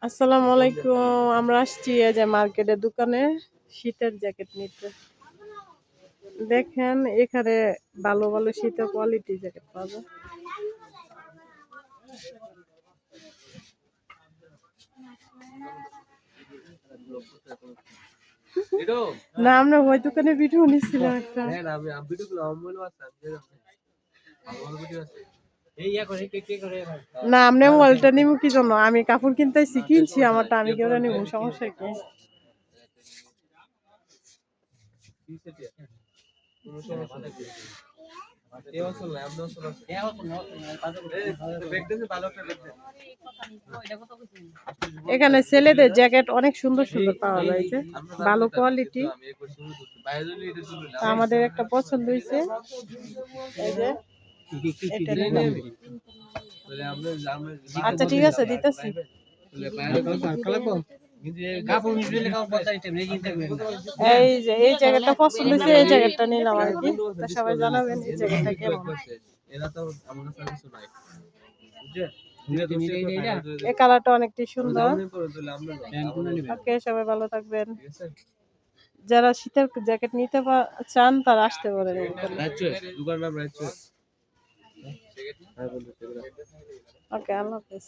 আসসালামু আলাইকুম। আমরা আসছি এই যে মার্কেটের দোকানে শীতের জ্যাকেট নিতে। দেখেন এখানে ভালো ভালো শীতের কোয়ালিটি জ্যাকেট পাওয়া যায়। না আমরা ওই দোকানে ভিডিও নিচ্ছিলাম একটা। না আপনি মোবাইলটা নিব কি জন্য? আমি কাপড় কিনতেছি, কিনছি আমারটা আমি কেউ নিব, সমস্যা কি? এখানে ছেলেদের জ্যাকেট অনেক সুন্দর সুন্দর পাওয়া যায়, যে ভালো কোয়ালিটি। আমাদের একটা পছন্দ হয়েছে, এই যে এটা নিলাম। আচ্ছা ঠিক আছে, দিতেছি। এই যে এই জায়গাটা পছন্দ হয়েছে, এই জায়গাটা নিলাম আর কি। তো সবাই জানাবেন এই জায়গাটা কেমন। এই কালারটা অনেকটাই সুন্দর। ওকে, সবাই ভালো থাকবেন। যারা শীতের জ্যাকেট নিতে চান তারা আসতে পারেন। ওকে, আল্লাহ হাফেজ।